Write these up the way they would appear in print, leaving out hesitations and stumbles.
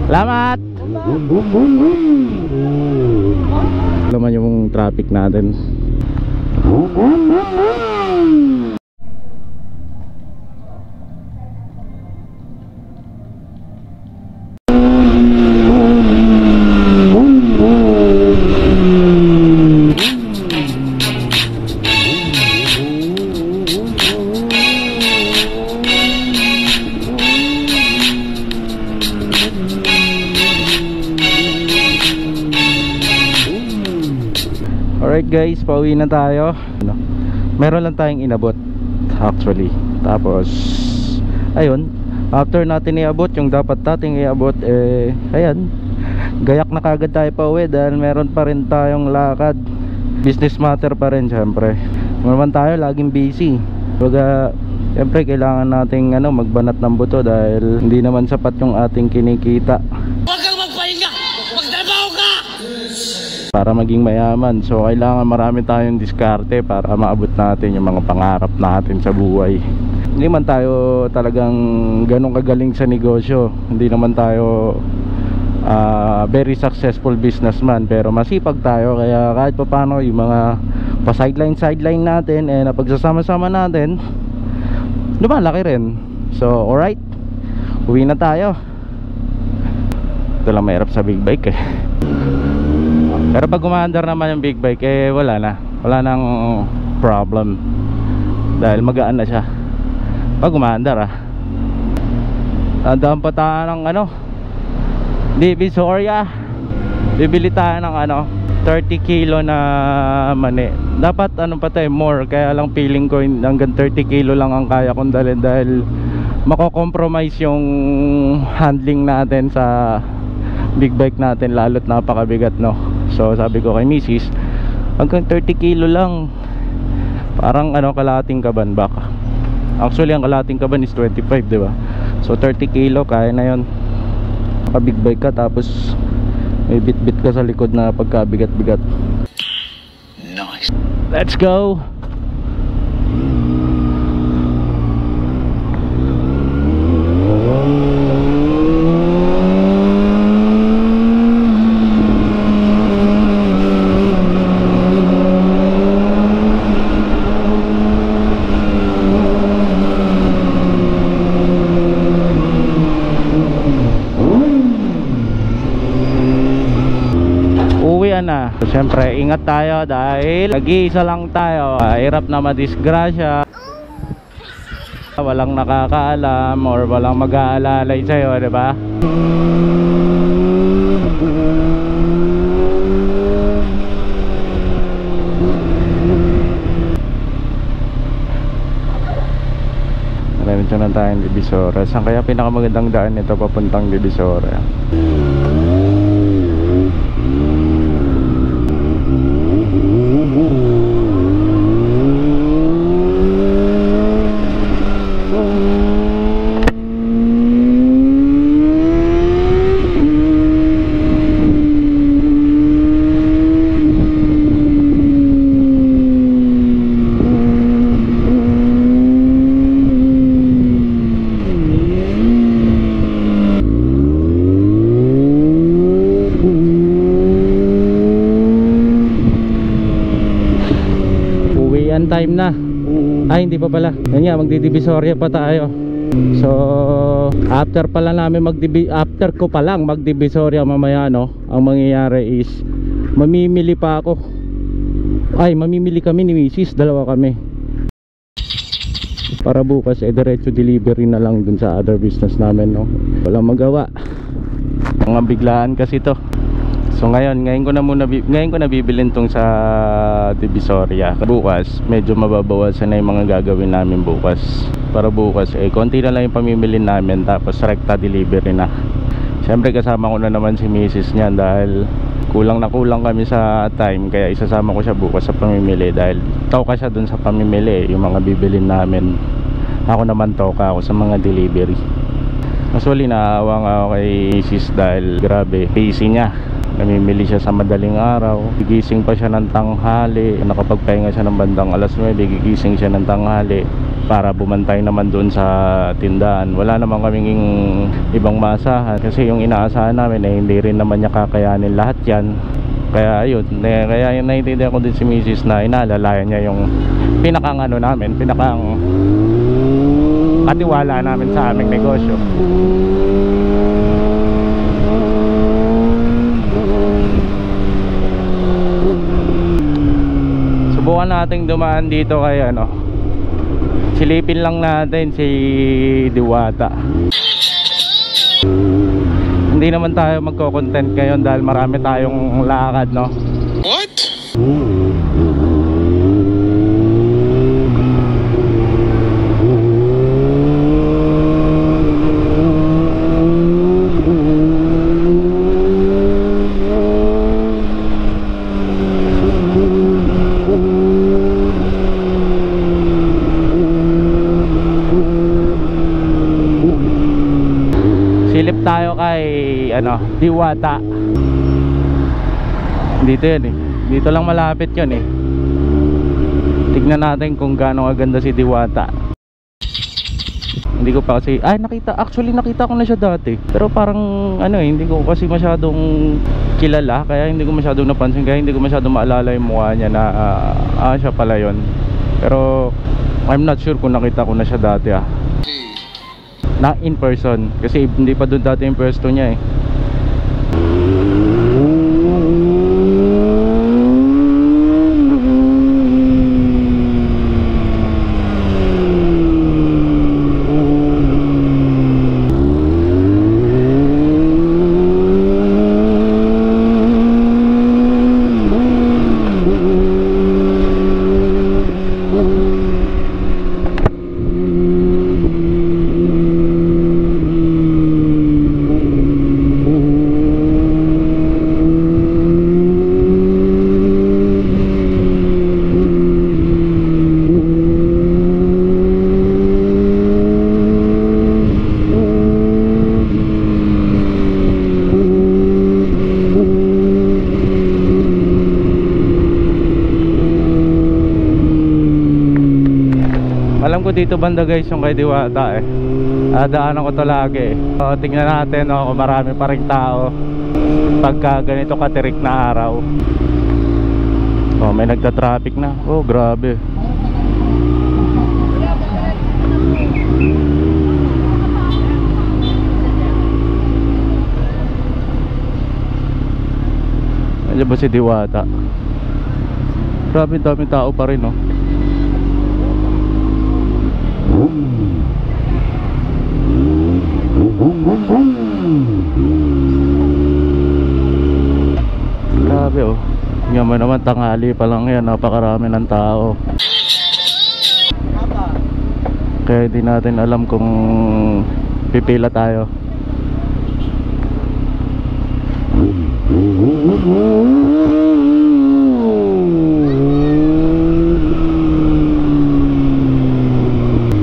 Salamat! Laman yung traffic natin. Alright guys, pauwi na tayo. Meron lang tayong inabot actually. Tapos ayun, after natin iabot yung dapat nating iabot, ayan, gayak na kagad tayo pauwi dahil meron pa rin tayong lakad. Business matter pa rin syempre. Naman tayo laging busy. Baga syempre kailangan nating magbanat ng buto dahil hindi naman sapat yung ating kinikita. Huwag kang magpahinga! Magtrabaho ka! Para maging mayaman, so kailangan marami tayong diskarte para maabot natin yung mga pangarap natin sa buhay. Hindi man tayo talagang ganong kagaling sa negosyo, hindi naman tayo very successful businessman, pero masipag tayo, kaya kahit pa paano yung mga pa-sideline natin napagsasama-sama natin, lumalaki rin. So alright, uwi na tayo. Ito lang mahirap sa big bike pero pag umaandar naman yung big bike, wala nang problem dahil magaan na siya pag umaandar. Andaan pa tayo ng Divisoria. Bibili tayo ng 30 kilo na mani. Dapat pa tayo more, kaya lang feeling ko hanggang 30 kilo lang ang kaya kong dalhin dahil mako-compromise yung handling natin sa big bike natin, lalo't napakabigat, no? So sabi ko kay Mrs, hanggang 30 kilo lang, parang kalahating kaban baka. Actually ang kalahating kaban is 25, diba? So 30 kilo kaya na yon. Naka big bike ka tapos may bit-bit ka sa likod na pagkabigat-bigat. Nice. Let's go. Na. So, syempre ingat tayo dahil nag-iisa lang tayo. Hirap na madisgrasya, walang nakakaalam or walang mag-aalalay sa'yo, diba? Diretso na tayong Divisoria. Saan kaya pinakamagandang daan nito papuntang Divisoria? Time na. Ay hindi pa pala. Yan nga, magdidivisoria pa tayo. So after ko pa lang magdivisoria mamaya, ang mangyayari is mamimili pa ako. Mamimili kami ni Mrs. Dalawa kami. Para bukas diretso delivery na lang dun sa other business namin, Walang magawa. Mga biglaan kasi to. So ngayon ko na bibilin tong sa Divisoria. Bukas medyo mababawasan na yung mga gagawin namin bukas. Para bukas konti na lang yung pamimili namin, tapos rekta delivery na. Siyempre kasama ko na naman si Mrs. niyan dahil kulang kami sa time, kaya isasama ko siya bukas sa pamimili dahil toka siya dun sa pamimili, yung mga bibilin namin. Ako naman toka ako sa mga delivery. Actually, naawa nga ako kay sis dahil grabe, busy niya. Namimili siya sa madaling araw. Gigising pa siya ng tanghali. Nakapagpahinga siya ng bandang alas 9. Gigising siya ng tanghali para bumantay naman doon sa tindahan. Wala naman kaming ibang maasahan kasi yung inaasahan namin ay hindi rin naman niya kakayanin lahat yan. Kaya ayun, kaya yung naiintindihan ko din si Mrs. na inaalalayan niya yung pinakang ano namin, pinakang katiwala namin sa aming negosyo. Subukan nating dumaan dito kay ano, silipin lang natin si Diwata. Hindi naman tayo magko-content ngayon dahil marami tayong lakad, no? What? Silip tayo kay ano, Diwata. Dito yun eh. Dito lang malapit yun eh. Tignan natin kung gaano kaganda si Diwata. Hindi ko pa kasi actually nakita ko na siya dati. Pero parang ano eh, hindi ko kasi masyadong kilala, kaya hindi ko masyadong napansin, kaya hindi ko masyadong maalala yung mukha niya na siya pala yun. Pero I'm not sure kung nakita ko na siya dati na in person, kasi hindi pa doon dati yung pwesto niya eh. Alam ko dito banda guys yung kay Diwata eh. Daanan ko to lagi eh. So, tingnan natin kung marami pa ring tao pagka ganito katirik na araw. Oh, may nagta-traffic na. Oh, grabe. Nandiyan ba si Diwata? Grabe, daming tao pa rin, no? Grabe oh. Yaman naman, tanghali pa lang yan, napakarami ng tao. Kaya hindi natin alam kung pipila tayo.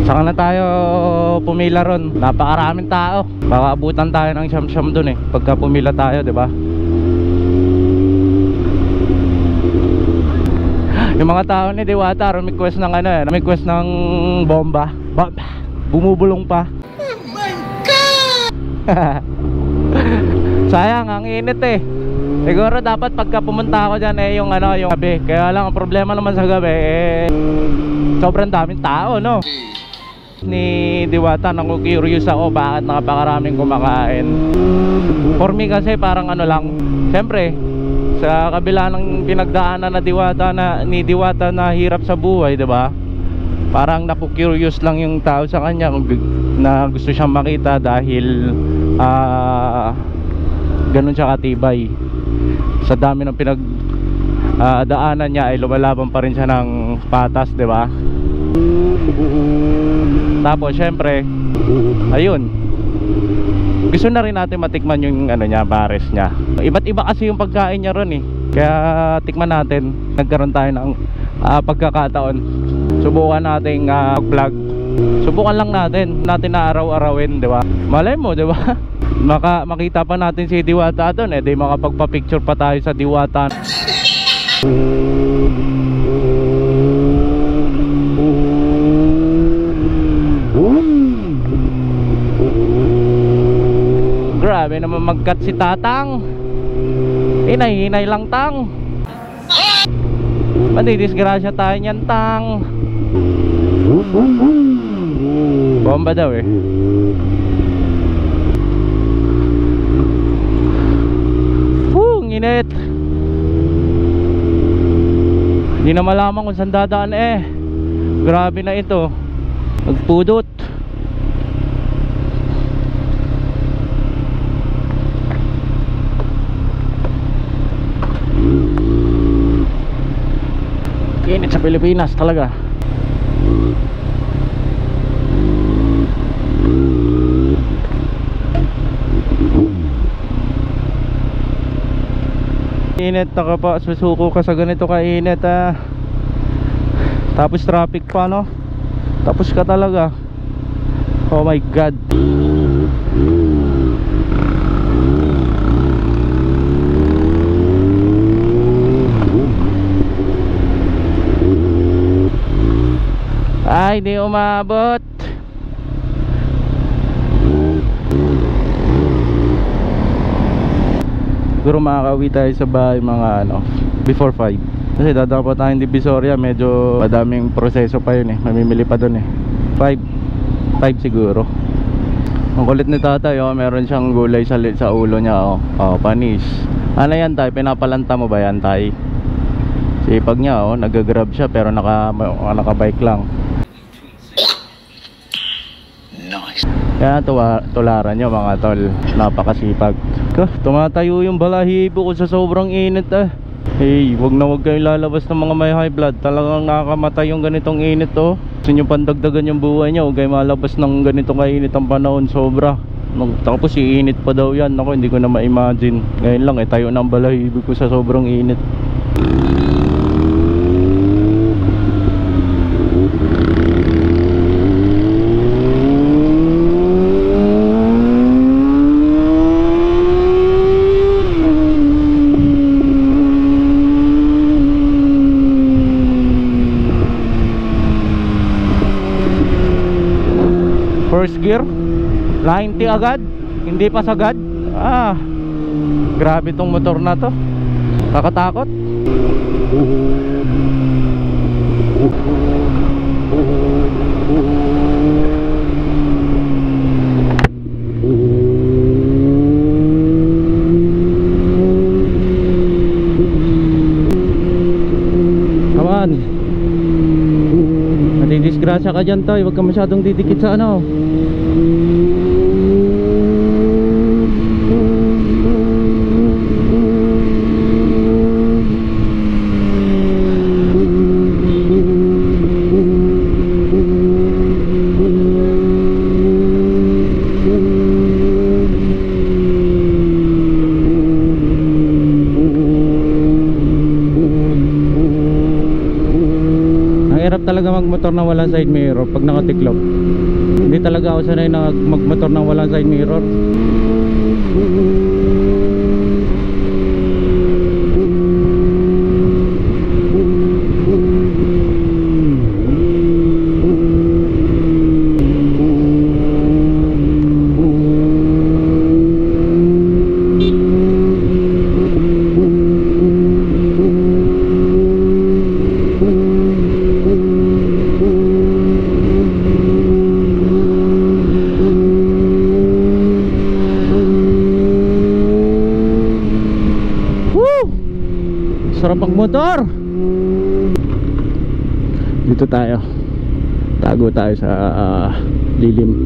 Saka na tayo pumila ron. Napakaraming tao. Baka abutan tayo ng siyam-siyam dun eh pagka pumila tayo, di ba? Yung mga tao ni Diwata request ng ano eh, request ng bomba. Bumubulong pa. Oh my God! Sayang, ang init eh. Siguro dapat pagka pumunta ako dyan eh yung ano, yung gabi. Kaya lang ang problema naman sa gabi eh sobrang daming tao, no? Ni Diwata, naku-curious ako bakit napakaraming kumakain. For me kasi parang ano lang, siyempre sa kabila ng pinagdaanan ni Diwata na hirap sa buhay, 'di ba? Parang naku-curious lang yung tao sa kanya na gusto siyang makita dahil ganun siya katibay. Sa dami ng pinagdaanan niya ay lumalaban pa rin siya ng patas, 'di ba? Tapos syempre ayun, gusto na rin natin matikman yung ano niya, bares niya. Iba't iba kasi yung pagkain niya ron eh. Kaya tikman natin. Nagkaroon tayo ng pagkakataon. Subukan nating vlog Subukan lang natin na araw-arawin, di ba? Malay mo, di ba? Makita pa natin si Diwata doon, di makapagpa-picture pa tayo sa Diwata. Grabe naman mag-cut si Tatang. Hinay-hinay lang, Tang. Madidisgrasya tayo niyan, Tang. Bomba daw eh. Ang init. Hindi na malaman kung saan dadaan eh. Grabe na ito. Nagpudot. Init sa Pilipinas talaga. Init na pa, susuko ka sa ganito kainit tapos traffic pa, no? Tapos ka talaga. Oh my God. Ay, di umabot. Siguro makakauwi tayo sa bahay mga before 5. Kasi dadaan pa tayong Divisoria, medyo madaming proseso pa yun eh. Mamimili pa dun eh. 5 siguro. Ang kulit ni tatay, meron siyang gulay sa ulo niya, panis. Ano yan tay? Pinapalanta mo ba yan tay? Sipag niya, nag-grab siya pero naka-bike lang. Kaya tularan nyo mga tol. Napakasipag. Tumatayo yung balahibo ko sa sobrang init Hey, wag kayong lalabas ng mga may high blood. Talagang nakakamatay yung ganitong init Gusto nyo pandagdagan yung buhay nyo, huwag kayong malabas ng ganitong kainit ang panahon. Sobra. Tapos iinit pa daw yan. Ako, hindi ko na ma-imagine. Ngayon lang tayo ng balahibo ko sa sobrang init. First gear 90 agad, hindi pa sagad. Grabe tong motor na to, kakatakot. Come on, nadidisgrasya ka dyan tayo, huwag ka masyadong didikit sa talaga magmotor na walang side mirror pag nakatiklop. Hindi talaga ako sanay na magmotor na walang side mirror. Sarap ang motor. Dito tayo, tago tayo sa lilim.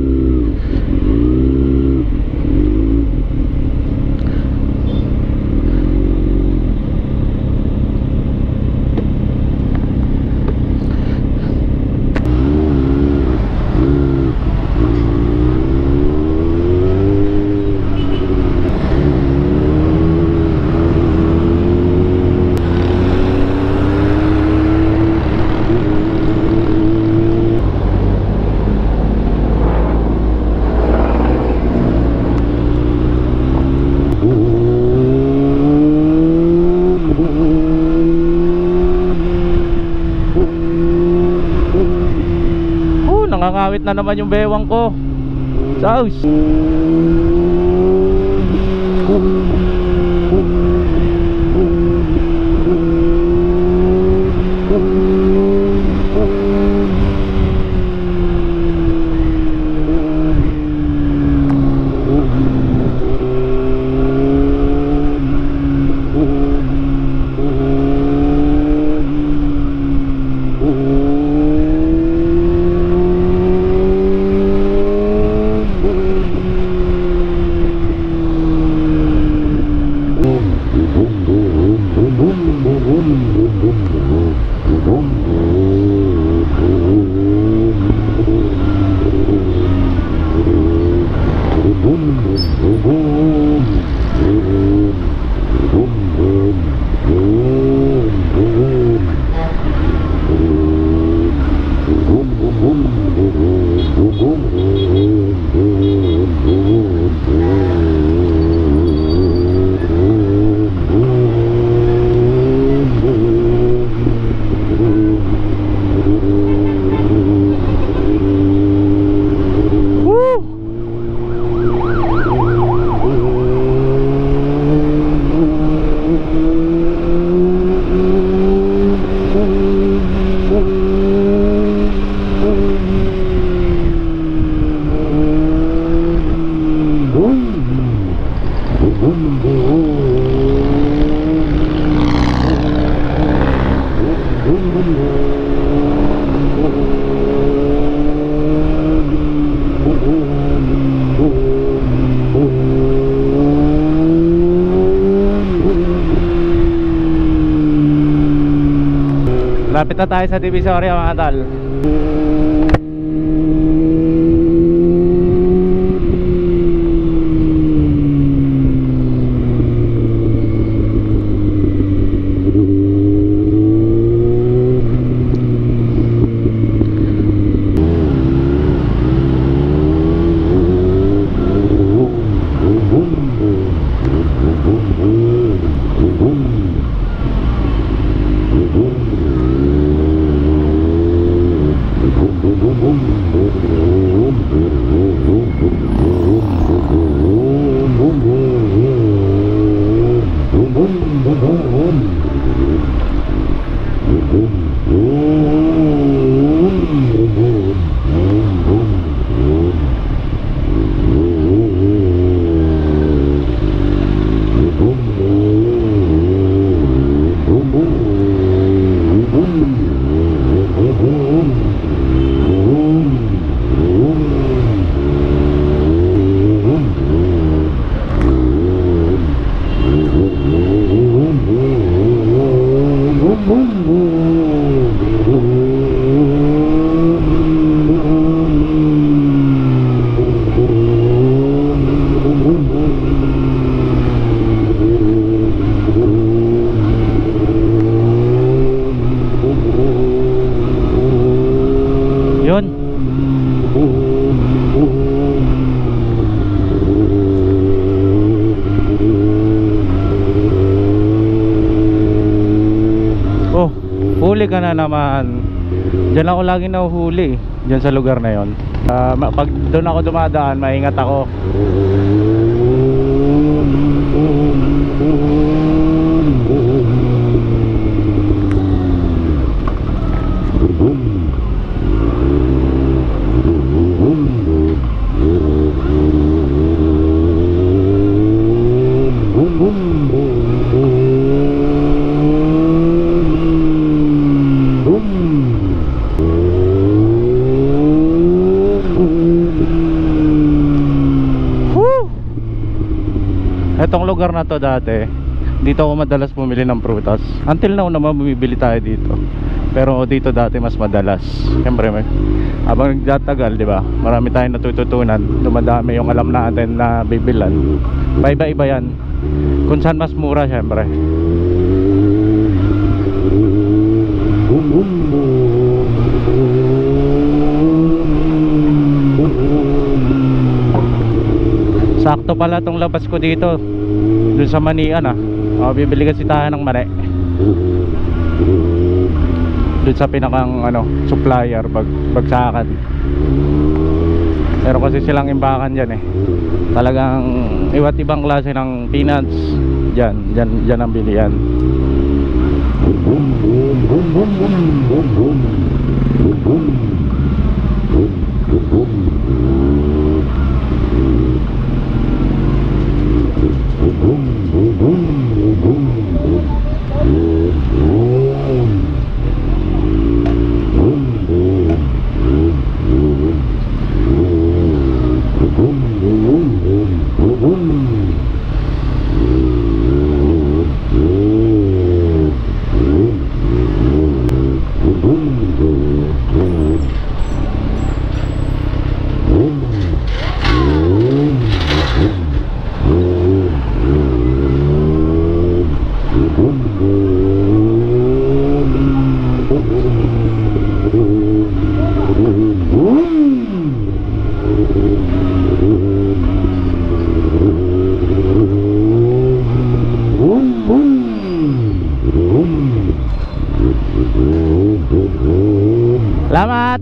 na naman yung bewang ko. Saus. Lapit na tayo sa Divisoria mga tol. Oh, huli ka na naman. Diyan ako lagi nahuhuli, diyan sa lugar na yon. Pag doon ako dumadaan, maingat ako. Etong lugar na to dati, dito ako madalas bumili ng prutas. Until now naman bumibili tayo dito. Pero dito dati mas madalas. Siyempre habang nagtatagal, di ba? Marami tayong natututunan. Dumadami yung alam natin na bibilan. Iba-iba yan. Kung saan mas mura, siyempre. Sakto pala tong labas ko dito. Doon sa Manian bibili kasi tayo ng mani. Doon sa pinakang supplier bagsakan. Meron kasi silang imbakan dyan eh. Talagang iba't ibang klase ng peanuts. Dyan ang bilihan. Salamat.